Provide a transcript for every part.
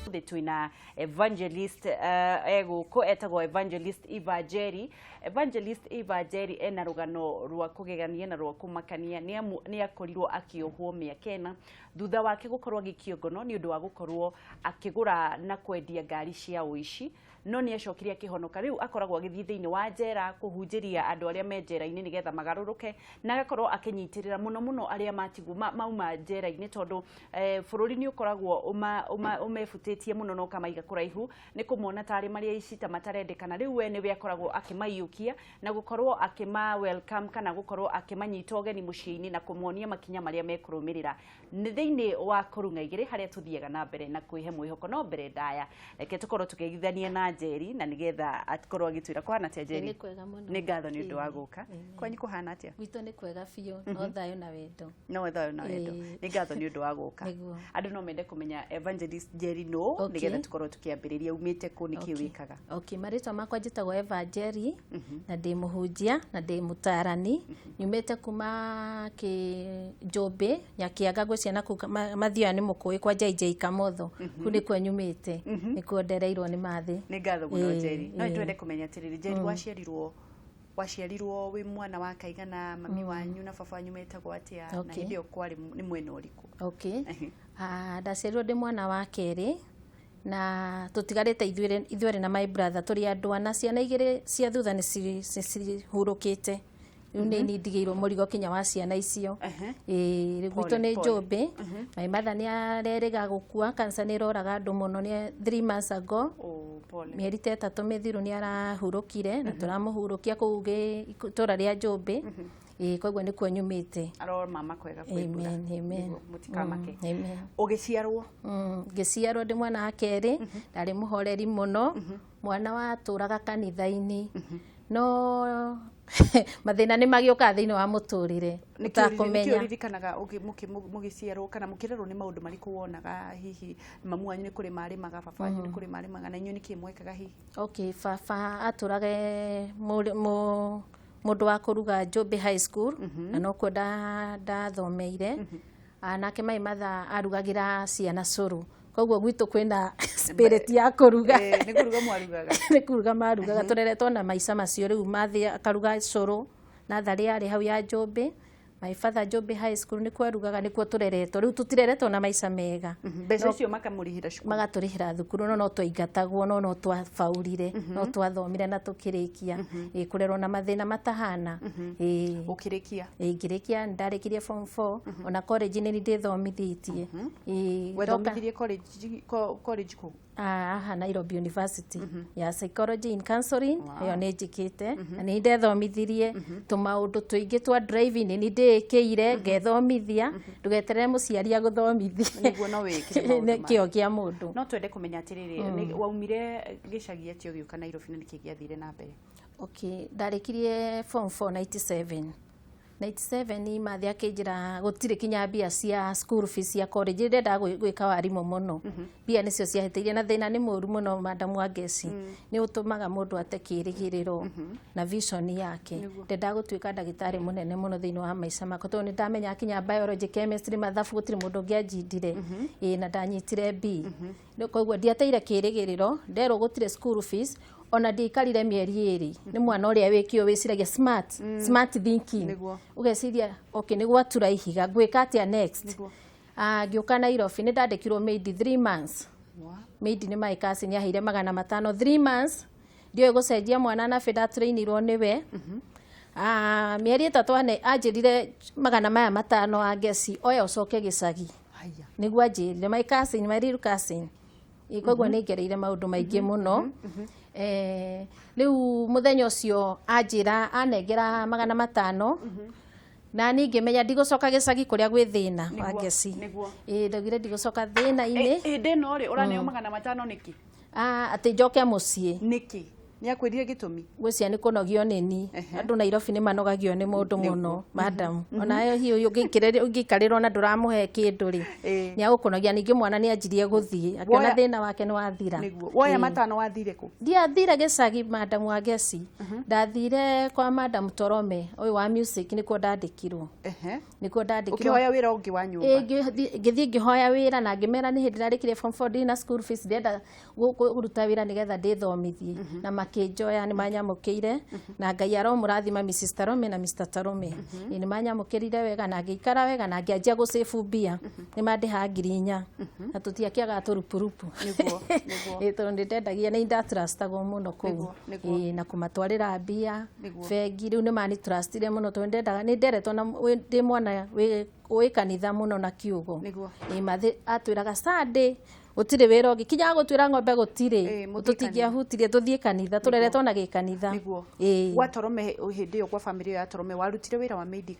Twina evangelist ko etagwo evangelist Eva Jerry. Evangelist Eva Jerry ena rugano rwa kugegania na rwa kumakania ni akorirwo akiohwo miakena thutha wake gukorwo gikiongono ni undu wa gukorwo akigura na kwendia ngari cia uici no ni acokirie akihonoka riu akoragwo agithii thiini wa njera kuhunjiria andu aria me njera-ini nigetha magaruruke na agakorwo akinyitirira muno aria matigu mauma njera-ini tondu bururi ni ukoragwo umefutitie muno no kamaiga kuraihu ni kumona tari maria icita matarendekana riu we ni we akoragwo akimayukia na gukorwo akima welcome kana gukorwo akimanyita ogeni muciini na kumuonia makinya maria mekurumirira ni thiini wa kurunga igiri haria tuthiaga na mbere na kwihe mwihoko no mbere ndaya reke tukorwo tukigithania na Jerry na nigetha atkorwo agitwira kuhana atia Jerry ni kwega muno ni ngatho ni undu wa guka kwanyu kuhana atia wito ni kwega fiyo no thayo na wendo ni ngatho ni undu wa guka andu no mende kumenya evangelist Jerry no nigetha tukorwo tukiambiriria umite ku niki wikaga maritwa makwa njitagwo Eva Jerry na ndi muhunjia na ndi mutarani nyumite kuma ki Njombe nyakiaga gwiciana ku mathia ni mukui kwa JJ Kamotho kuni kwa nyumite ni kuondereirwo ni mathi ni ngatho muno Jerry no twende kumenya atiriri Jerry waciarirwo wi mwana wa kaigana mami wanyu na baba wanyu metagwo atia na ndio kwari ni mwena uriku ndaciarirwo ndi mwana wa keri na tutigarite ithuere na my brother turi andu ana ciana igiri cia thutha ni cihurukite ni ndigirwo murigo kinya wa ciana icio gwito ni Njombe my mother ni areriga gukua cancer ni roraga andu muno ni 3 months ago mieri 3 mithiru ni arahurukire na turamuhurukia kuuge itura ria Njombe koguo ni kuo nyumite aro mama kwega kwibura amen mutikamake amen ugiciarwo ngiciarwo ndi mwana wa keri ndari muhoreri muno mwana wa turaga kanitha-ini no mathina ni magioka thiini wa muturire utakumenya nikiririkanaga mugiciarwo kana mukirerwo ni maundu mariku wonaga hihi mamu wanyu ni kuri mari maga baba wanyu ni kuri mari maga na inyu ni kimwekaga hihi baba aturage mundu wa kuruga Njombe High School na no ko ndathomeire anake mai matha arugagira ciana curu koguo gwitu kwina spirit ya kuruga ni kuruga mwarugaga ni kuruga marugaga tureretwo na maica macio riu mathi akaruga curu na thari ari hau ya Njombe my father Njombe High School ni kwarugaga ni kuo tureretwo riu tutireretwo na maica mega mbeca cio makamurihira cukuru magaturihira thukuru no twaingatagwo no twafaurire no twathomire na tukirikia kurerwo na mathina matahana ukirikia ngirikia ndarikirie form 4 ona college ni ndithomithitie wethomithirie college ku Nairobi University ya psychology in counseling yo ni njikite na ni ndethomithirie tumaundu tuingi twa driving ni ndikiire ngethomithia ndugeterere muciaria guthomithia niguo no wikire ni kio kia mundu no twende kumenya atiriri waumire gicagi atio giuka Nairobi na nikigiathire na mbere ndarikirie form 4 97 ni mathi akinjira gutire kinya mbia cia school fees ya college ndenda gwika warimu muno mbia nicio ciahetirie na thina ni muru muno madam wa Ngeci ni utumaga mundu atekirigiriro na vision yake ndenda gutwika ndagitari munene muno thiini wa maica makwa to ni ndamenya kinya biology chemistry mathabu gutire mundu ngianjindire na ndanyitire B koguo ndiateire kirigiriro nderwo gutire school fees ona ndikarire mieri iri ni mwana uria wikio wiciragia smart thinking ugeciria niguo atura ihiga gwika atia next ngiuka Nairobi ni ndandikirwo maid 3 months maid ni my cousin yaheire 500 3 months ndio gucenjia mwana na feda trainirwo niwe mieri 3 anjirire 500 a Ngeci oya ucoke gicagi niguo anjirire my cousin my real cousin koguo ni ngereire maundu maingi muno riu muthenya ucio anjira anengera 500 na ningi menya ndigucoka gicagi kuria gwi thina wa Ngeci ndagire ndigucoka thina ini ndeno ri uraneo 500 niki ati njoke mucii niki Ni akwirire gitumi. Gwĩcia nĩ kũnogio nĩ ni. Andũ Nairobi nĩ manogagio nĩ mũndũ mũno, madam. Ona yo hiyo ũngĩikarĩrwo na ndũramũhe kĩndũ rĩ. Nĩ agũkũnogia ningĩ mwana nĩ anjirie gũthiĩ. Akiona thĩna wake nĩ wathira. Nĩguo. Woya matano wathire kũ? Ndiathire Gĩcagi madam wa Gesi. Ndathire kwa madam Torome, ũyũ wa music nĩkuo ndandĩkirwo. Nĩkuo ndandĩkirwo. Ũkĩhoya wĩra ũngĩ wa nyũmba. Ngĩthiĩ ngĩhoya wĩra na ngĩmera nĩ hĩndĩ ndarĩkire form 4 na school fees ndenda kũruta wĩra nĩgetha ndĩthomithie na makĩnjoya nĩ manyamũkĩire na Ngai aromũrathima Mrs Tarome na Mr Tarome nĩ manyamũkĩrire wega na ngĩikara wega na ngĩanjia gũsave mbia nĩ mandĩha 4,000 na tũtiakĩaga tũrupurupu tondũ ndendagia nĩ ndatrustagwo mũno kũu na kũmatwarĩra mbia bengi rĩu nĩ mani trustire mũno tondũ ndendaga nĩ nderetwo na ndĩ mwana wĩ kanitha mũno na kiugo mathi atwĩraga Sunday gũtirĩ wĩra ũngĩ kinya gũtwĩra ng'ombe gũtirĩ tũtingĩahutirie tũthiĩ kanitha tũreretwo na gĩkanitha gwa Torome hĩndĩ ĩyo kwa family ya Torome warutire wĩra wa maid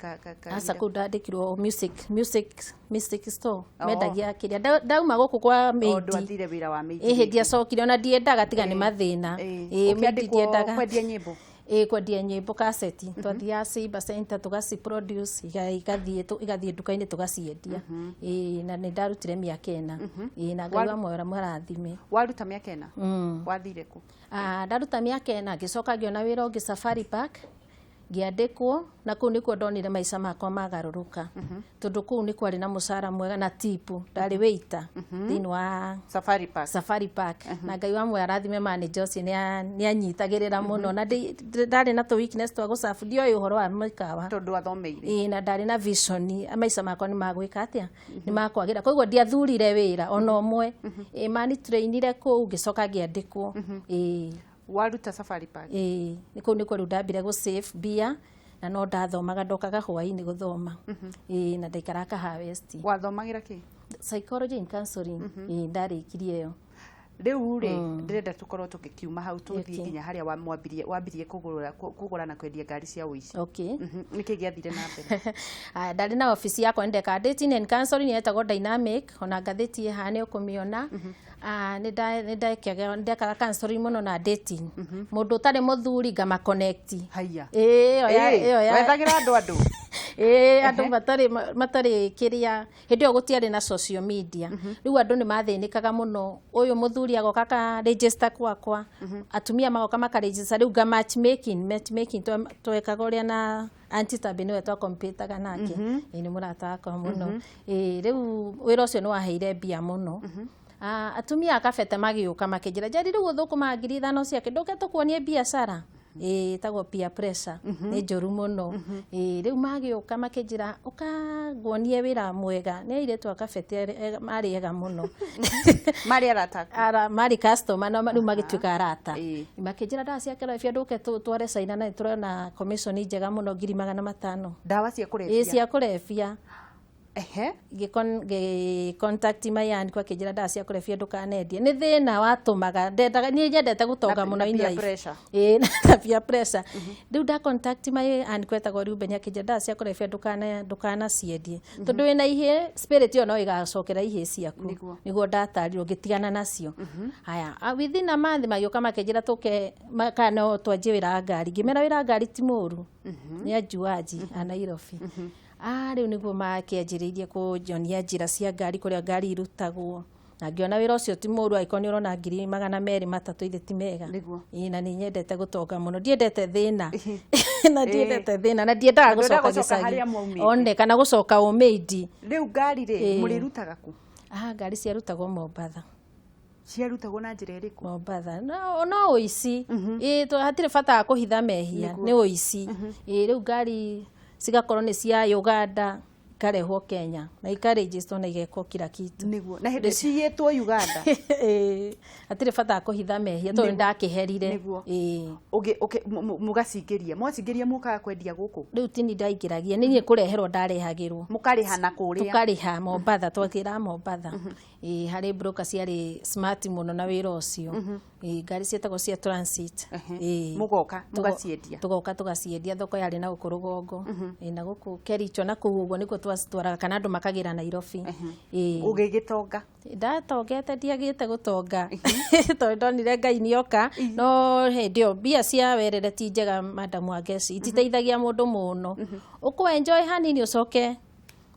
aca kũu ndandĩkirwo music store mendagia kĩrĩa ndauma gũkũ kwa maid ndwathire wĩra wa maid hĩndĩ acokire ona ndiendaga tiga nĩ mathĩna maid ndiendaga kwendia nyĩmbo kwendia nyĩmbo cassette twathiaga Ciba Center tugaciproduce igathiĩ nduka-inĩ tugaciendia na nĩ ndarutire mĩaka 4 na Ngai wa mwera mũrathime. Waruta mĩaka 4 wathire kũ? Ndaruta mĩaka 4 ngĩcoka ngĩona wĩra ũngĩ Safari Park ngĩandĩkwo na kũu nĩkuo ndonire maica makwa magarũrũka tondũ kũu nĩ kwarĩ na mũcara mwega na tipu ndarĩ waiter thĩinĩ wa Safari Park na Ngai wa mwera arathime manager ũcio nĩ anyitagĩrĩra mũno na ndarĩ na weakness twa gũcabu ndioĩ ũhoro wa mĩkawa tondũ athomeire na ndarĩ na vision maica makwa nĩ magwĩka atĩa nĩ makwagĩra koguo ndiathurire wĩra ona ũmwe mani trainire kũu ngĩcoka ngĩandĩkwo waruta Safari Park nĩ kũu nĩkuo rĩu ndambire gũsave mbia na no ndathomaga ndokaga hwaĩ-inĩ gũthoma na ndaikaraga Harvest. Wathomagĩra kĩ? Psychology and counseling ndarĩkirie ĩyo. Rĩu rĩ ndĩrenda tũkorwo tũkiuma hau tũthiĩ nginya harĩa wambirie kũgũra na kwendia ngari cia ũici. Nĩkĩ gĩathire na mbere? Ndarĩ na ofisi yakwa ndeka dating and counseling yetagwo Dynamic ona ngathĩti ĩha nĩ ũkũmĩona nĩ ndekaga counseling mũno na dating mũndũ ũtarĩ mũthuri ngama connect wethagira andũ andũ matarĩ kĩrĩa hĩndĩ ĩyo gũtiarĩ na social media rĩu andũ nĩ mathĩnĩkaga mũno ũyũ mũthuri agoka ka register kwakwa atumia magoka maka register rĩu nga matchmaking twekaga ũrĩa na Auntie Tabi nĩwe twakompĩtaga nake nĩ mũrata wakwa mũno rĩu wĩra ũcio nĩ waheire mbia mũno atumia akabete magĩũka makĩnjĩra njari rĩu ũthũkũma 5,000 ciake ndũke tũkuonie biacara tagwo peer pressure nĩ njũru mũno rĩu magĩũka makĩnjĩra ũkaguonie wĩra mwega nĩ airĩtu akabete marĩ ega mũno marĩ arata marĩ customer no rĩu magĩtuĩka arata makĩnjĩra ndawa cia kũrebia ndũke tware Caina na nĩtũrona commission njega mũno 500,000 ndawa cia kũrebia cia kũrebia contact mayan kwa kĩnjĩra ndawa cia kũrebia ndũkanendie nĩ thĩna watũmaga niĩ nyendete gũtonga mũno in life na peer pressure rĩu nda contact mayan kwetagwo Ruben akĩnjĩra ndawa cia kũrebia ndũkanaciendie tondũ wĩna ihĩ spirit ĩyo no ĩgacokera ihĩ ciaku nĩguo ndatarirwo ngĩtigana nacio haya within a month magĩũka makĩnjĩra tũke kana twanjie wĩra ngari ngĩmera wĩra ngari ti mũru nĩ ajuaji a Nairobi rĩu nĩguo makĩanjĩrĩirie kũnyonia njĩra cia ngari kũrĩa ngari irutagwo na ngĩona wĩra ũcio ti mũru angĩkorwo nĩ ũrona 200,300 ithe ti mega na nĩ nyendete gũtonga mũno ndiendete thĩna na ndiendete thĩna na ndiendaga gũcoka gĩcagi one kana gũcoka ũmĩindi rĩu ngari rĩ mũrĩrutaga kũ? Ngari ciarutagwo Mombatha ciarutagwo na njĩra ĩrĩkũ? Mombatha no ũici hatirĩ bata wa kũhitha mehia nĩ ũici rĩu ngari cigakorwo nĩ cia Uganda ikarehwo Kenya na ikaregister na igekwo kila kitu nĩguo na hĩndĩ ciyĩtwo Uganda hatirĩ bata wa kũhitha mehia tondũ ndakĩherire mũgacingĩria mwacingĩria mũkaga kwendia gũkũ rĩu tini ndaingĩragia nĩ kũreherwo ndarehagĩrwo mũkarĩha na kũrĩa tũkarĩha Mombatha twakĩra Mombatha harĩ broker ciarĩ smart mũno na wĩra ũcio ngari cietagwo cia transit mugoka mugaciendia tugoka tugaciendia thoko yari na gukũ rũgongo na gũkũ Kericho na kũu ũguo nĩkuo twacitwaraga kana andũ makagira Nairobi ũgĩgĩtonga ndatongete ndiagĩte gũtonga tondũ ndonire Ngai nĩoka no hĩndĩ ĩyo mbia cia werere ti njega Madam Wangeci ititeithagia mũndũ mũno ũkũ enjoy hanini ũcoke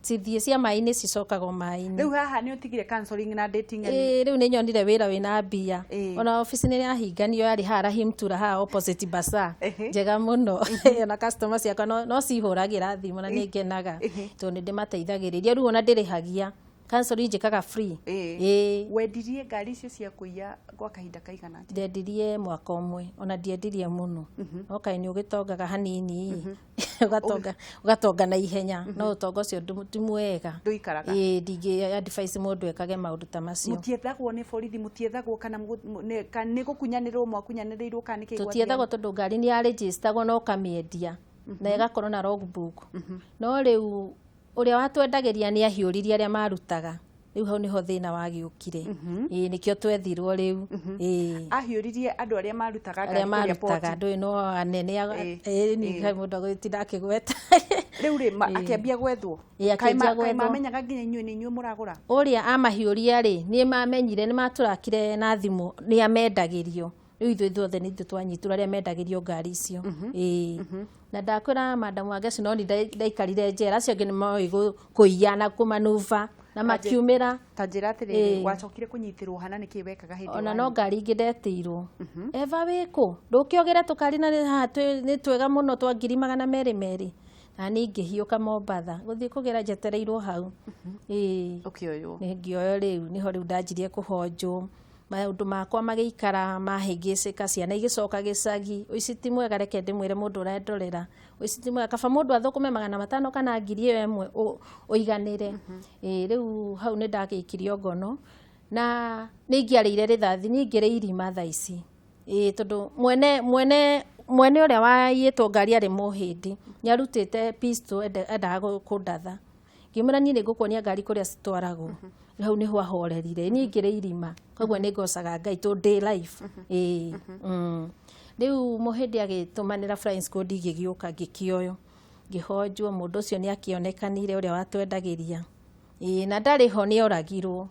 cithie cia mai-inĩ cicokagwo mai-inĩ rĩu haha nĩ ũtigire counseling na dating rĩu nĩ nyonire wĩra wĩna mbia ona ofici nĩ yahinganio yarĩ haha Rahimtura haha opposite Bazaar njega mũno na customer ciakwa no cihũragĩra thimũ na nĩ ngenaga tondũ nĩ ndĩmateithagĩrĩria rĩu ona ndĩrĩhagia counseling njĩkaga free wendirie ngari icio cia kũiya gwa kahinda kaigana atĩa? Ndendirie mwaka ũmwe ona ndiendirie mũno no kaĩ nĩ ũgĩtongaga hanini ũgatonga na ihenya no ũtonga ũcio ti mwega ndingĩ advice mũndũ ekage maũndũ ta macio. Mũtiethagwo nĩ borithi mũtiethagwo kana nĩ gũkunyanĩrwo mwakunyanĩrĩirwo kana nĩkĩ? Tũtiethagwo tondũ ngari nĩ ya registerwo no kamĩendia na ĩgakorwo na logbook no rĩu ũrĩa watwendagĩria nĩ ahiũririe arĩa marutaga rĩu hau nĩho thĩna wagĩũkire nĩkĩo twethirwo rĩu ahiũririe andũ arĩa marutaga ndũĩ no anene nĩ mũndũ agũtinda akĩgweta rĩu akĩambia gwethwo kaĩ mamenyaga nginya inyuĩ nĩ inyuĩ mũragũra ũrĩa amahiũria rĩ nĩ mamenyire nĩ matũrakire na thimũ nĩ amendagĩrio rĩu ithuothe nĩ ithuĩ twanyitirwo arĩa mendagĩrio ngari icio na ndakwĩra Madam Wangeci no ndaikarire njera acio angĩ nĩ moĩ kũiya na kũmanuva na makiumĩra ta njĩra atĩrĩrĩ wacokire kũnyitirwo hana nĩkĩ wekaga hĩndĩ ona no ngari ingĩ ndetirwo Eva wĩkũ ndũkĩogere tũkari na haha nĩ twega mũno twa 200 na nĩ ingĩhiũka Mombatha gũthiĩ kũgera njetereirwo hau ũkĩoywo nĩ ngĩoyo rĩu nĩho rĩu ndanjirie kũhonjwo maũndũ makwa magĩikara mahĩngĩcĩka ciana igĩcoka gĩcagi ũici ti mwega reke ndĩmwĩre mũndũ ũrendorera ũici ti mwega kaba mũndũ athũkũme 500 kana 1000 ũiganĩre rĩu hau nĩ ndagĩikirio ngono na nĩ ingĩarĩire rĩthathi nĩ ingĩrĩ irima thaa ici tondũ mwene ũrĩa waiyĩtwo ngari arĩ mũhĩndĩ nĩ arutĩte pistol endaga kũndatha ngĩmwĩra niĩ nĩ ngũkuonia ngari kũrĩa citwaragwo hau nĩho ahorerire niĩ ingĩrĩ irima koguo nĩ ngocaga Ngai to day life rĩu mũhĩndĩ agĩtũmanĩra flying squad igĩgĩũka ngĩkĩoyo ngĩhonjwo mũndũ ũcio nĩ akĩonekanire ũrĩa watwendagĩria na ndarĩ ho nĩ oragirwo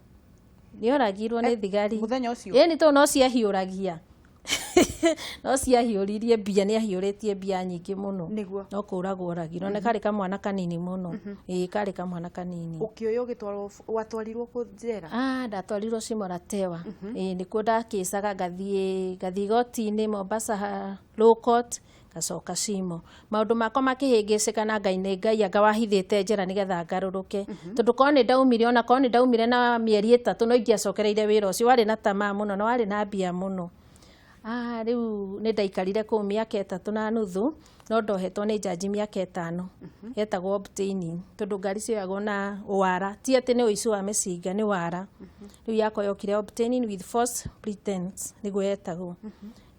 nĩ thigari mũthenya ũcio nĩ tondũ no ciahiũragia no ciahiũririe mbia nĩ ahiũrĩtie mbia nyingĩ mũno no kũragwo oragirwo nĩ karĩ kamwana kanini mũno karĩ kamwana kanini ũkĩoyo watwarirwo kũ njera ndatwarirwo Cimoratewa nĩkuo ndakĩcaga ngathiĩ igoti-inĩ Mombasa Low Court gacoka Cimo maũndũ makwa makĩhĩngĩcĩka na Ngai nĩ Ngai anga wahithĩte njĩra nĩgetha ngarũrũke tondũ korwo nĩ ndaumire ona korwo nĩ ndaumire na mĩeri 3 no ingĩacokereire wĩra ũcio warĩ na tamaa mũno na warĩ na mbia mũno rĩu nĩ ndaikarire kũu mĩaka 3.5 no ndohetwo nĩ jaji mĩaka 5 yetagwo obtaining tondũ ngari cioyagwo na wara ti atĩ nĩ ũici wa mĩcinga nĩ wara rĩu yakwa yokire obtaining with false pretense nĩguo yetagwo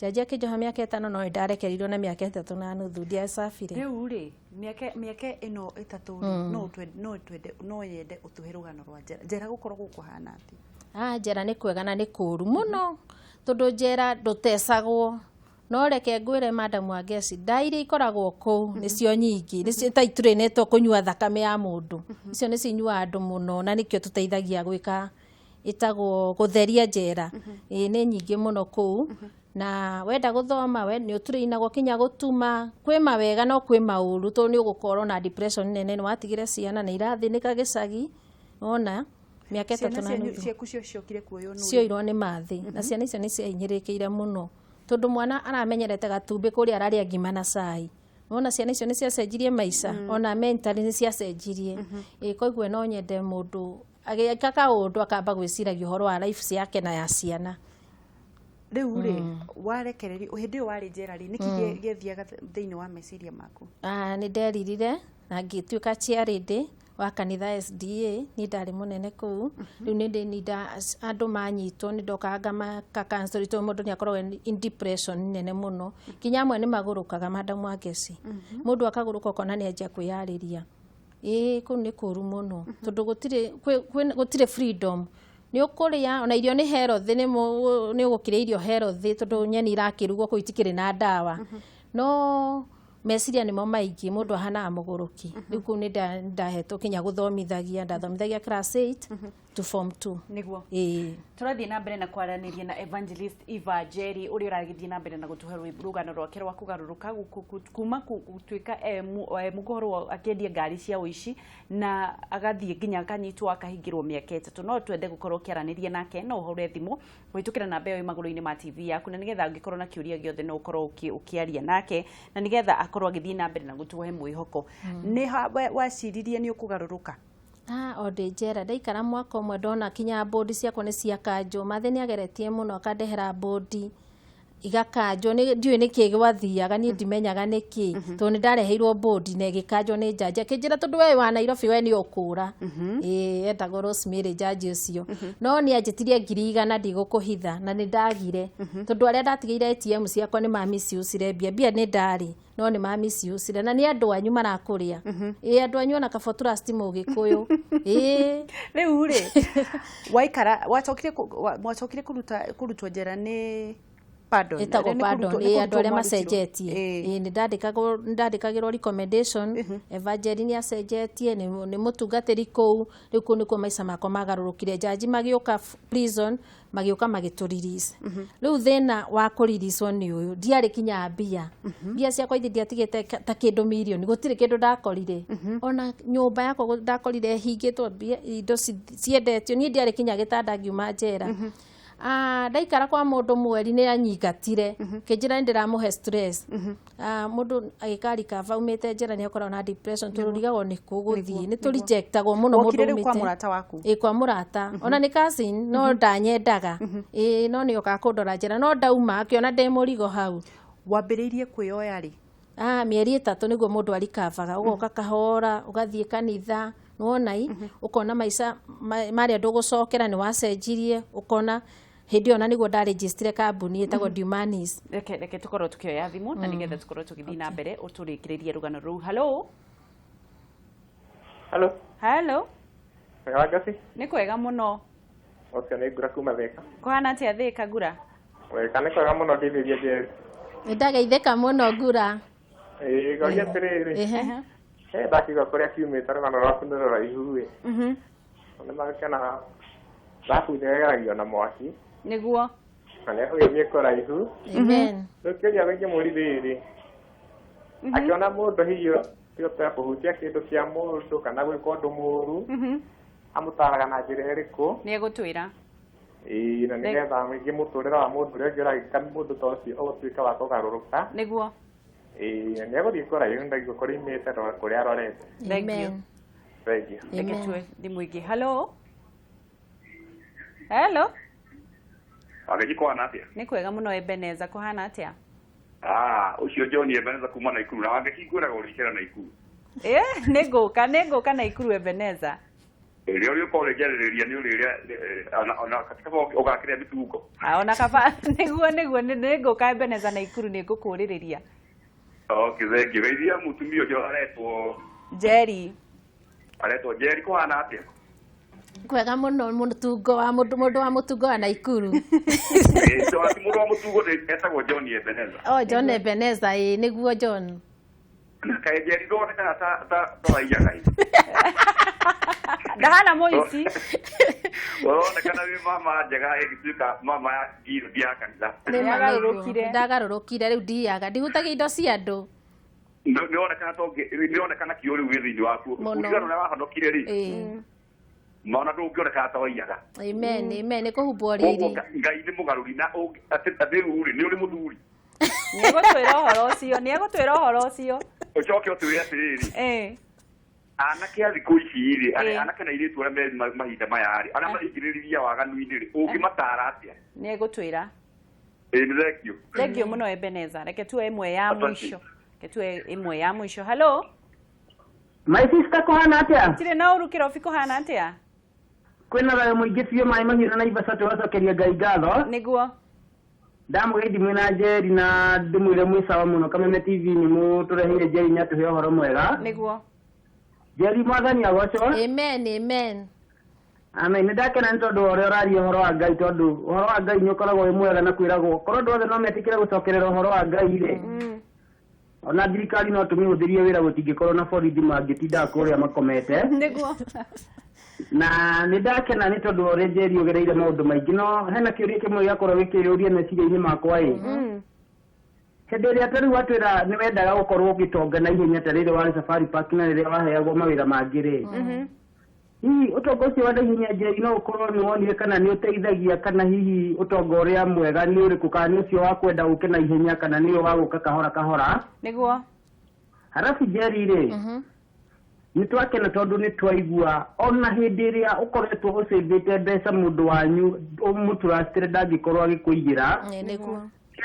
jaji akĩnjoha mĩaka 5 no ndarekerirwo na mĩaka 3.5 ndiacabire rĩu rĩ mĩaka ĩno 3 no yende ũtũhe rũgano rwa njera gũkorwo kũhana atĩ njera nĩ kwega na nĩ kũũru mũno tondũ njera ndũtecagwo no reke ngwĩre Madam Wangeci nda iria ikoragwo kũu nĩcio nyingĩ nĩcio iturĩnĩtwo kũnyua thakame ya mũndũ icio nĩ cinyuaga andũ mũno na nĩkĩo tũteithagia gwĩka ĩtagwo gũtheria njera nĩ nyingĩ mũno kũu na wenda gũthoma nĩ ũturĩinagwo kinya gũtuma kwĩ mawega no kwĩ maũru tondũ nĩ ũgũkorwo na depression nene nĩ watigire ciana nĩ irathĩnĩka gĩcagi ona mĩaka 3 cioirwo nĩ mathĩ na ciana icio nĩ ciahinyĩrĩkĩire mũno tondũ mwana aramenyerete gatumbĩ kũrĩa ararĩa ngima na cai ona ciana icio nĩ ciacenjirie maica ona mentally nĩ ciacenjirie koguo no nyende mũndũ agĩka kaũndũ akamba gwĩciragia ũhoro wa life ciake na ya ciana rĩu rĩ warekererio hĩndĩ ĩyo warĩ njera rĩ nĩkĩ gĩathiaga thĩinĩ wa meciria maku nĩ nderirire na ngĩtuĩka chairlady wa kanitha SDA nĩ ndarĩ mũnene kũu rĩu nĩ ndĩninda andũ manyitwo nĩ ndokaga makacancel tondũ mũndũ nĩ akoragwo in depression nene mũno kinya amwe nĩ magũrũkaga Madam Wangeci mũndũ akagũrũka ũkona nĩ anjia kwĩyarĩria kũu nĩ kũũru mũno tondũ gũtirĩ freedom ni ukuria ona irio ni healthy ni ugukire irio healthy tondu nyeni irakirugwo ko itikire na ndawa no meciria nimo maingi mundu ahana muguruki riu ku ni ndahetwo kinya guthomithagia ndathomithagia class 8 to form 2 niguo eh turathie na mbere na kwaraniria na Evangelist Eva Njeri uri uragithie na mbere na gutuhe rugano rwake rwa kugaruruka kuma gutuika mukorwo akendia ngari cia uici na agathie nginya kanyitwo akahingirwo miaka 3 no twende gukorwo kiaraniria nake no uhure thimu witukira na mbeo maguru-ini ma TV yaku na nigetha ungikorwo na kiuria giothe no ukorwo ukiaria nake na nigetha akorwo agithie na mbere na gutuhe mwihoko ni waciririe ni ukugaruruka ode njera ndaikara mwaka umwe ndona kinya board ciakwa ni ciakanjo mathe ni ageretie muno akandehera board igakanjo ni ndiwe niki gwathiaga ni ndimenyaga niki to ni ndareheirwo board na gikanjo ni jaji kinjira tondu we wa Nairobi we ni ukura etagwo Rosemary jaji ucio no ni anjitirie 100 ndigukuhitha na ni ndagire tondu aria ndatigire ATM ciakwa ni mamisi ucire bia ni ndari no ni mamisi ucire na ni andu anyu marakuria andu anyu na kabotura stimu gikuyu riu ri waikara wachokire kurutwo njera ni pardon andu aria macenjetie ni ndandikagirwo recommendation Evangeline ni acenjetie ni mutungatiri kou riu ku nikuo maica makwa magarurukire jaji magioka prison magioka magituririce riu thina wa kuririswo ni uyu ndiari kinya mbia ciakwa ithi ndiatigite ta kindu milioni gutire kindu ndakorire ona nyumba yakwa ndakorire hingitwo indo ciendetio ni ndiari kinya gitanda ngiuma njera ndaikara kwa mundu mweri ni anyingatire kinjira ndiramuhe stress mundu agikari kava umite njira ni akora na depression tururigagwo ni kuguthie ni turijectagwo muno mundu umite kwa murata waku kwa murata ona ni cousin no ndanyendaga no ni oka kundora njira no ndauma akiona ndemurigo hau wambiriirie kwioya ri mieri 3 niguo mundu arikavaga ugoka kahora ugathie kanitha nuonai ukona maica maria ndugucokera ni wacenjirie ukona hindi ona niguo nda register kambuni etagwo Dumanis reke tukorwo tukioya thimu na nigetha tukorwo tugithi na mbere uturikiririe rugano ruu hello Wagati ni kwega muno oke ni ngura kuma Thika kuhana atia Thika ngura weka ni kwega muno ndithirie Njeri ndageitheka muno ngura goria tiriri ndakiuga kuria kiumite rugano rwaku ni ruraihu ni magakena rafu nĩgeragio na mwaki niguo na nĩgũgĩthiĩ kũraihu amen rĩu kĩũria gĩkĩ mũrithĩrĩ akiona mũndũ hihi tiota kũhutia kĩndũ kĩa mũndũ kana gwĩka ũndũ mũũru amũtaraga na njĩra ĩrĩkũ nĩegũtwĩra na nĩgetha mũingĩ mũtũrĩre wa mũndũ ũrĩa ũngĩũragĩka mũndũ ta ũcio ũgũtuĩka wa kũgarũrũka nĩguo nĩegũthiĩ kũraihu ndaigua kũrĩa imĩte kũrĩa arorete amen thank you reke tuwe thimũ ingĩ hello Agiji kuhana atia? Ni kwega muno Ebeneza kuhana atia? Ucio John Ebeneza kuma Naikuru na angikigwira gurikira Naikuru. Negoka na Naikuru Ebeneza. Rio college ni uriria ona katika ugakiria bituko. Ona kaba niguo negoka Ebeneza Naikuru ni ngukuriria. Okay, thank you. Iria mutumio jo aretwo Jerry. Aretwo Jerry kuhana atia? Kwega muno mutungo wa mundu wa mutungo wa Naikuru. So ati mundu wa mutungo etagwo John Ebeneza. John Ebeneza niguo John. Kae Jerry ndone kana ta waiyaga. Ndahana moici. Ona kana we mama njega egituika mama ya ndia kanitha. Ndagarurukire riu ndiaga ndihutagia indo cia andu. Niona kana kiori withi waku. Utigano na wahonokire ri. Maona ndungioneka ta waiyaga. Amen nikuhumbwo riri. Ngai ni mugaruri na athiru ni uri muthuri. Niegutwira uhoro ucio. Ucoke utwire atiriri. Anake athiku ici ri anake na iritu aria me mahinda maya ri aria maingiririria waganu-ini ri ungimatara atia? Niegutwira. Thank you muno Ebeneza. Reke tuwe imwe ya mwisho. Hello. My sister kuhana atia? Tire na urukira ofiko hana atia? Kwina rayo muingĩ biũ maĩ mahiũ na Naivasha tũgacokeria Ngai ngatho niguo ndamũgeithia mwĩna Njeri na ndĩmwĩre mwĩ sawa mũno Kameme TV nĩ mũtũreheire Njeri nyatũhe ũhoro mwega niguo Njeri mwathani agocwo amen Amen. Ndakena ntondo ore orari horo wa Ngai tondu horo wa Ngai nyokoragwo wi mwega na kwiragwo korwo ndothe no metikire gucokerera horo wa Ngai ri ona thirikari no tumihuthirie wira gutingikorwo na borithi mangitinda kuria makomete niguo na ndakena ni tondu ore Njeri ugereire maundu maingi no hena kiuria kimwe giakorwo gikiriuria meciria-ini makwa hindi iria tariu atwira ni wendaga gukorwo ugitonga na ihenya ta riri wa Safari Park na riria waheagwo mawira mangi ri hihi utonga ucio wa naihenya Njeri no ukorwo ni wonire kana ni uteithagia kana hihi utonga uria mwega ni uriku kana ni ucio wa kwenda uke na ihenya kana ni wa guka kahora kahora niguo harafu Njeri ri ni twakena tondu ni twaigua ona hindi iria ukoretwo ucivite mbeca mundu wanyu umuturastire ndangikorwo agikuigira niguo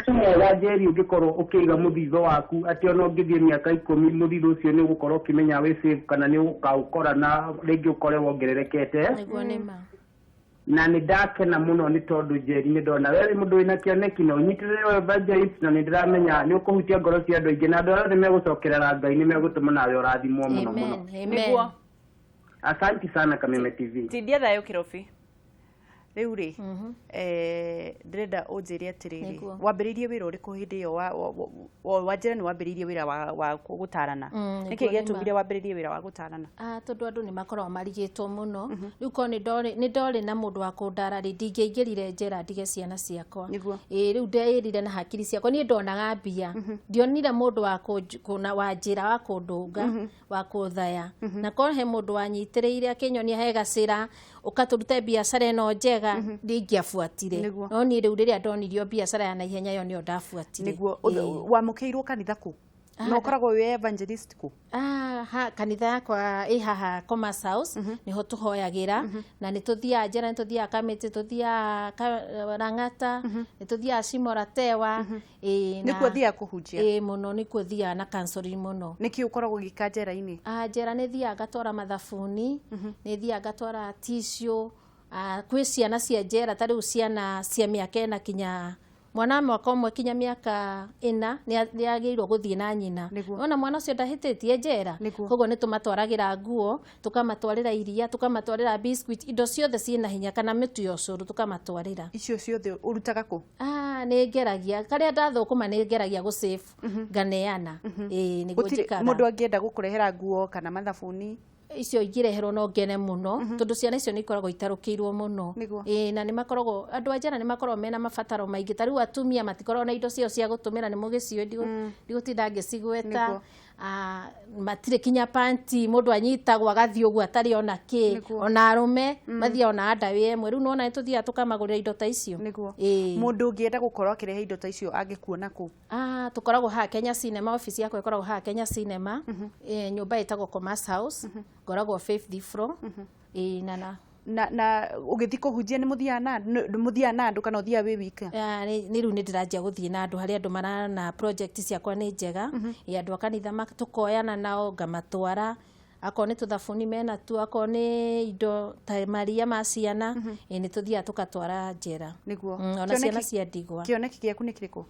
mwega Njeri ungikorwo ukiiga muthitho waku ati ona ungithie miaka 10 muthitho ucio ni ugukorwo ukimenya we save kana ni ukaukora na ringi ukore wongererekete niguo nima na ni ndakena muno ni tondu Njeri ni ndona wewe mundu wina kioneki no nyitirire we evangelist na ni ndiramenya ni ukuhutia ngoro cia andu aingi na andu arĩa megucokerera Ngai ni megutuma nawe ũrathimwo muno muno niguo asante sana Kameme TV tindia thayo Kirobi riu ri ndirenda unjire atiriri wambiririe wira uriku hindi yo wa Njera ni wambiririe wira wa gutarana niki getumire wambiririe wira wa gutarana tondu andu ni makorwo marigitwo muno riu ko ni ndori na mundu wa kundara ri ndingeingirire Njera ndige ciana ciakwa riu ndeirire na hakiri ciakwa ni ndonaga mbia ndionire mundu wa kuna wa Njira wa kundunga wa kuthaya na ko he mundu wanyitiriire akinyonia he gacira ukaturute biacara eno njega ndingiafuatire no ni riu riria ndonirio biacara ya naihenya yo nio ndafuatire niguo wamukeirwo kanitha ku no koragwo we evangelist ku kanitha yakwa haha Commerce House niho tuhoyagira na nituthia Njera nituthia Kamiti tuthia Rang'ata nituthia Cimoratewa nikuo thia kuhunjia muno nikuo thia na counseling muno niki ukoragwo gika Njera-ini Njera ni thia ngatwara mathabuni ni thia ngatwara tissue kwi ciana cia Njera tariu ciana cia miaka ena kinya mwana mwaka umwe kinya miaka 4 ni agirwo guthie na nyina ona mwana ucio ndahititie Njera koguo ni tumatwaragira nguo tukamatwarira iria tukamatwarira biscuit indo ciothe ciina hinya kana mitu ya ucuru tukamatwarira icio ciothe urutaga ku ni ngeragia karia ndathukuma ni ngeragia gu save nganeana niguo njikaga mundu angienda gukurehera nguo kana mathabuni icio ingireherwo no ngene muno tondu ciana icio ni ikoragwo itarukirwo muno na ni makoragwo andu a Njera ni makoragwo mena mabataro maingi tariu atumia matikoragwo na indo cio cia gutumira ni mugicio ndigutida ngicigweta matire kinya panti mundu anyitagwo agathie uguo atari ona ki ona arume mathie ona ndawi emwe riu nona nituthia tukamagurira indo ta icio mundu ungienda gukorwo akirehe indo ta icio angikuona ku tukoragwo ha Kenya Cinema office yako ikoragwo ha Kenya Cinema nyumba itagwo Commerce House ngoragwo 5th floor na ugithi kuhunjia ni muthia na andu kana uthia wi wika ni riu ni ndiranjia guthie na andu hari andu marana project ciakwa ni njega andu a kanitha tukoyana nao ngamatwara ako ni tuthabuni mena tu ako ni indo ta maria ma ciana ni tuthia tukatwara Njera niguo ona ciana cia ndigwa kioneki giaku ni kiriko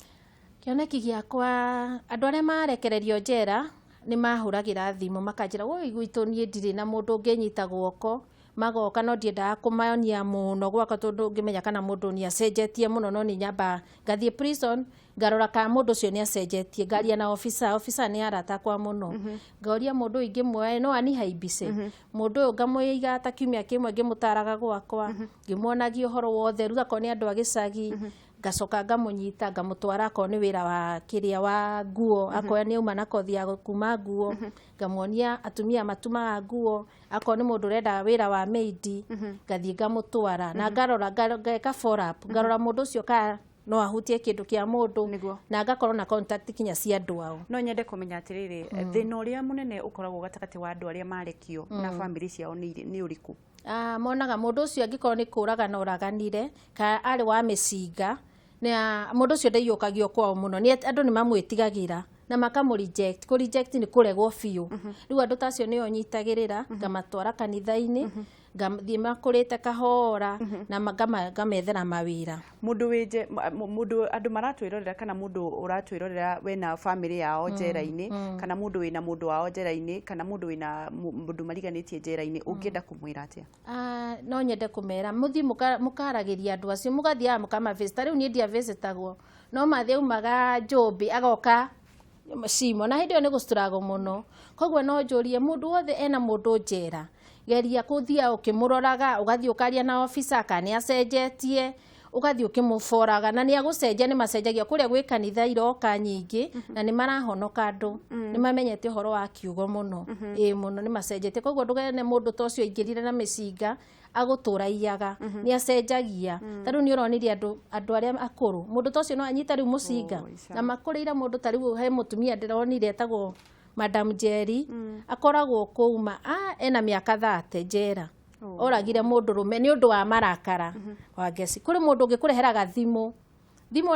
kioneki giakwa andu aria marekererio Njera ni mahuragira thimu makanjira woi gwitu nie ndiri na mundu unginyita guoko magoka no ndiendaga kumayonia muno gwaka tondu ngimenya kana mundu ni acenjetie muno no ni nyamba ngathie prison ngarora ka mundu cio ni acenjetie ngaria na officer ni arata kwa muno ngoria mundu ingi mwe no ani haibise mundu ngamuiga atakiumia kimwe ngimutaraga gwakwa ngimuonagia uhoro wothe ruga ko ni andu agicagi ngacoka ngamunyita ngamutwara ko ni wira wa kiria wa nguo akoya ni uma na kothi ya kuma nguo ngamuonia atumia matumaga nguo ako ni mundu renda wira wa maid ngathie ngamutwara na ngarora ngeka follow up ngarora mundu ucio ka no ahutie kindu kia mundu na ngakorwo na contact kinya cia andu ao no nyende kumenya atiriri thina uria munene ukoragwo gatakati wa andu aria marekio na family ciao ni uriku monaga mundu ucio angikorwo ni kuraga na uraganire ka ari wa micinga na mundu ucio ndaiyukagio kwao muno ni andu ni mamwitigagira na makamureject ku reject ni kuregwo fiu riu andu tacio ni onyitagirira ngamatwara kanitha-ini ngathie makurite kahora na ngamethera mawira. Mundu andu maratwirorera kana mundu uratwirorera wena family yao njera-ini kana mundu wina mundu wao njera-ini kana mundu wina mundu mariganitie njera-ini ungienda kumwira atia? No nyende kumera muthi mukaragiria andu acio mugathia mukama visit riu nie dia visitagwo no mathie umaga Njumbi agoka Shimo na hindi ni gusturago muno koguo no njurie mundu wothe ena mundu njera geria kuthia ukimuroraga ugathie ukaria na officer kana acenjetie ugathie ukimuforaga na ni agucenjia ni macenjagia kuria gwi kanitha iroka nyingi na ni marahonoka andu ni mamenyete horo wa kiugo muno muno ni macenjetie koguo ndugene mundu tocio ingirire na micinga aguturaiyaga ni acenjagia tariu ni uronirie andu aria akuru mundu tocio no anyita riu mucinga na makurira mundu tariu he mutumia ndironire etagwo Madam Jerry akoragwo kuuma ena miaka 30 njera oragire mundu rume ni undu wa marakara wa ngeci kuri mundu ungikureheraga thimu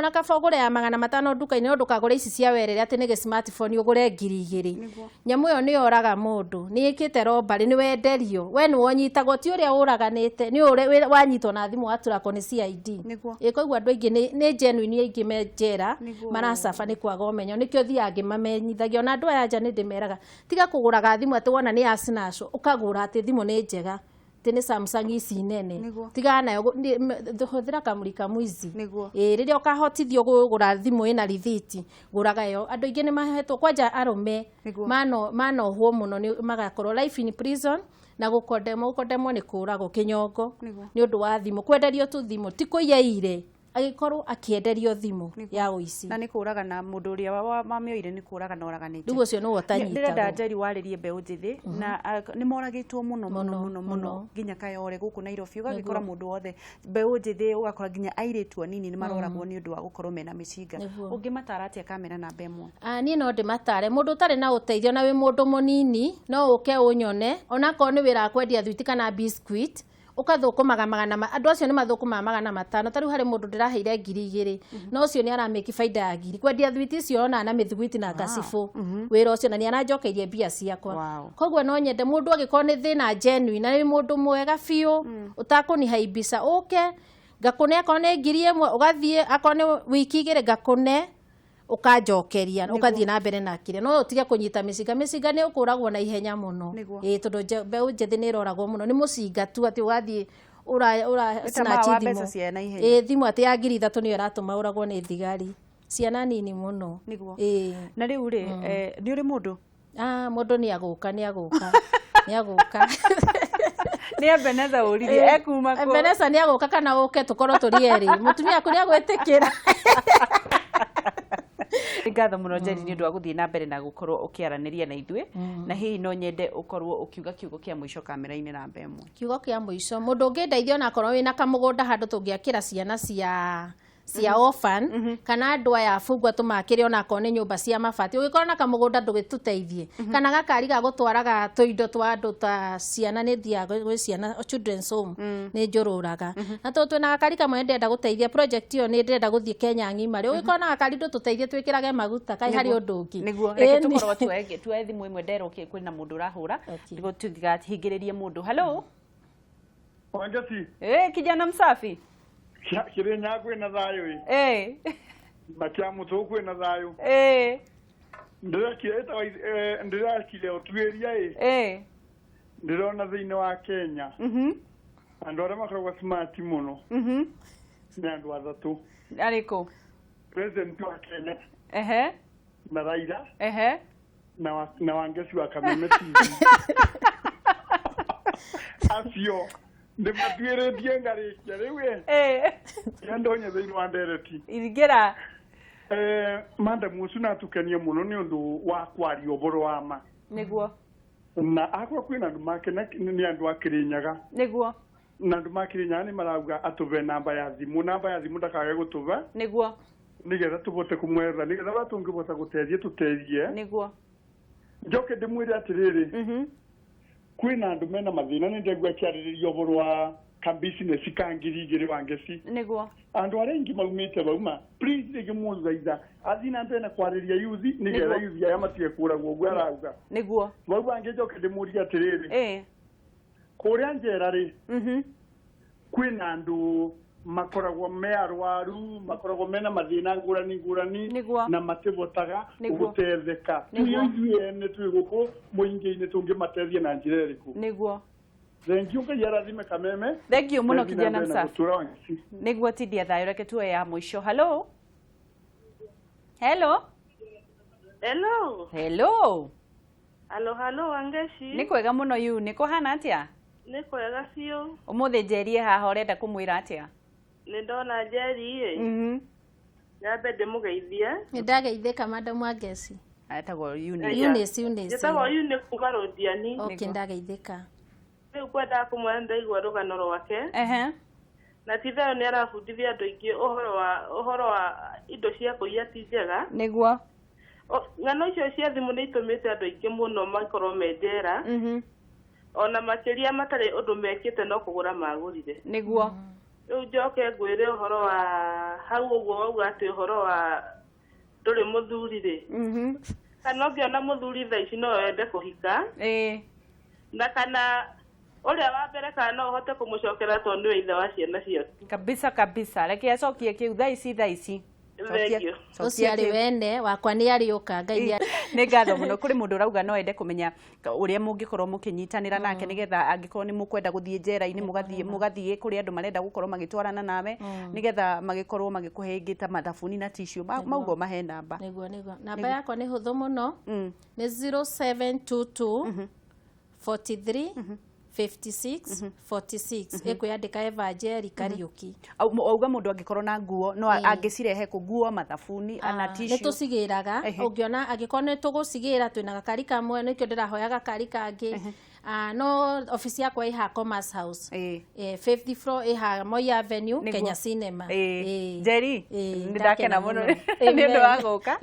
na kabogore ya 500 nduka-ini no ndukagure ici cia werere ati ni smartphone ugure 2,000 nyamu yo ni oraga mundu ni ikite robari ni wenderio we ni wonyitagwo ti uria uraganite ni ure wanyitwo na thimu waturako ni CID ikoigwa andu aingi ni genuine aingi menjera maracafa ni kwaga umenyo nikio thiangi mamenyithagio na andu aya nja ni ndimeraga tiga kuguraga thimu ati wona ni asinaco ukagura ati thimu ni njega tene Samsung ici nene tiga nayo nduhuthira kamurika mwizi riria ukahotithio kugura thimu ina rithiti guraga yo andu ingi ni mahetwo kwanja arume mano huo muno ni magakorwo life in prison na gukodemo ni kurago kinyongo ni undu wa thimu kwenderio tu thimu ti kuiyaire agikorwo akienderio thimu ya uici na ni kuraga na mundu uria mamioire ni kuraga na oraganite ndugo cio no utanyita ndirenda Njeri waririe mbeu njithi na ni moragitwo muno nginya kayore guku Nairobi ugagikora mundu wothe mbeu njithi ugakora nginya airitwo nini ni maroragwo ni undu wa gukorwo mena micinga ungimatara atia kamera na bemwe ni no ndimatare mundu utari na uteithio na wi mundu munini no uke unyone onako ni wira kwendia thwiti kana biscuit ukathukumaga magana andu acio ni mathukumaga 500 tariu hari mundu ndiraheire 2,000 no ucio ni arameki faida ya 1,000 kwendia thwiti icio ona na mithugwiti na gacifu wira ucio na ni anajokeirie mbia ciakwa koguo no nyende mundu agikorwo ni thina genuine na ni mundu mwega biu utakuni haibisa uke ngakune akone 1,000 ugathie akone wiki 2 ngakune ukajokeria ukathie na mbere na kire no utige kunyita micinga ni ukuragwo na ihenya muno tondu mbeu njithi ni roragwo muno ni mucinga tu ati ugathie snatch thimu thimu ati ya 3,000 ni iratuma uragwo ni thigari ciana nini muno na riu ri ni uri mundu mundu ni aguka ni Ebeneza uririe ekuma ko Ebeneza ni aguka kana uke tukorwo turieri mutumia kuri agwetikira ngatho muno Njeri ni undu wa guthie na mbere na gukorwo ukiaraniria na ithui na hihi no nyende ukorwo ukiuga kiugo kia mwisho kamera-ini na mbemwe kiugo kia mwisho mundu ungindeithia na korwo wina kamugunda handu tungiakira ciana cia orphan kana andu aya afungwa tumakire ona kone nyumba cia mabati ugikorwo na kamugunda ndugituteithie kana gakari ga gutwaraga tuindo twa andu ta ciana ni thia gwi ciana children's home ni njururaga na tu twina gakari kamwe ndenda guteithia project iyo ni ndenda guthie Kenya ng'imari ugikorwo na gakari ndututeithie twikirage maguta kai hari undu ungi niguo reke tukorwo tuwe thimu imwe nderokie kwina mundu urahura ndigo tutigahingiririe mundu hello Wangati kijana msafi Kirenya kwina thayo makia mutu kwina thayo ndirakire utuiria ndirona thiini wa Kenya andu aria makoragwo smart muno ni andu athatu ariko president wa Kenya na Raila na Wangeci wa Kameme acio ndi matuiretie ngarikia riu ndonye thiini wa ndereti irigera Madam ucio natukenie muno ni undu wa kwaria uboro wa ma niguo na akwa kwina andu make ni andu akirinyaga niguo na andu makirinyaga ni marauga atuve namba ya thimu ndakage gutuva niguo nigetha tuvote kumwetha nigetha batungivota guteithia tuteithie niguo njoke ndimwire atiriri kwina andu mena mathina ni ndegwa kiaririria uboro wa ka business kangirigire Wangeci niguo andu aria ingi maumite bauma please rege muzaida athina mbena kwariria yuthi nigetha yuthi ya matie kuragwo gwa arauga niguo bau bange njoke ndimuria atiriri kuria njera ri kwina andu makoragwo me arwaru makoragwo mena mathina ngurani na matibotaga gutetheka tuyo ne twiguko muingi-ini tungimatethia na njira iriku niguo thank you kayarathime kameme thank you muno kijana msafi niguo tidia thayo reke tuwe ya mwisho hello hello hello hello Halo halo Angeshi. Ni kwega muno yu niko hana atia? Ni kwega biũ. Umuthi Njeri haha urenda kumwira atia? Ni ndona Njeri Nyambe ndimugeithie. Ni ndageithika madam Angeshi. Etagwo Eunice. Eunice. Etagwo Eunice kuma Rodiani. Okay ndageithika. Riu kwenda kumwenda igwa rugano rwake. Na tithayo ni arabundithia andu aingi uhoro wa indo cia kuiya ti njega. Niguo. Ngano icio cia thimu ni itumite andu aingi muno makorwo menjera. Ona makiria matari undu mekite no kugura magurire. Niguo. Riu njoke ngwire uhoro wa hau uguo wauga ati uhoro wa nduri muthuri ri. Kana ungiona muthuri thaa ici no ende kuhika. Na kana uria wa mbere kana uhote kumucokera tondu ni ithe wa ciana ciaku. Kabisa reke acokie kiu thaa ici. Uciari wene wakwa ni ariuka ngai ni ngatho muno kuri mundu rauga no ende kumenya uria mungikorwo mukinyitanira nake nigetha angikorwo ni mukwenda guthie njera-ini mugathie kuri andu marenda gukorwo magitwarana nawe nigetha magikorwo magikuhengita mathabuni na tissue maugo mahe namba niguo namba yakwa ni huthu muno ni 0722 43 56 46 ekwiyandika Evangeli Kariuki auga mundu angikorwo na nguo no angicirehe ku nguo mathabuni ana tissue nitucigiraga ungiona angikorwo ni tugucigira twina gakari kamwe nikyo ndirahoya gakari kangi no office yakwa iha Commerce House 50th floor iha Moi Avenue Kenya Cinema Njeri ndakena muno ni ndu waguka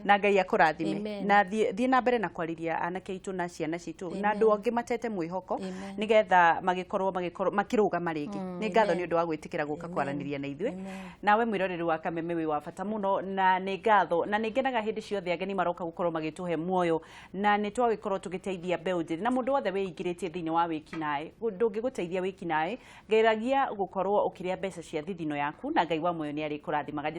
na ngai akurathime na thie na mbere na kwariria anake itu na ciana citu na andu angi matete mwihoko nigetha magikorwo makiruga maringi ni ngatho ni undu wa gwitikira guka kwaraniria na ithwe nawe mwiroreri wa Kameme wi wa bata muno na ni ngatho na ni ngenaga hindi ciothe ageni maroka gukorwo magituhe muoyo na ni twagikorwo tugiteithia mbeũ njĩthĩ na mundu wothe weingiritie thiini wa wiki nae ndungiguteithia wiki nae ngeragia gukorwo ukiria mbeca cia thithino yaku na ngai wa muoyo ni ari kurathimaga.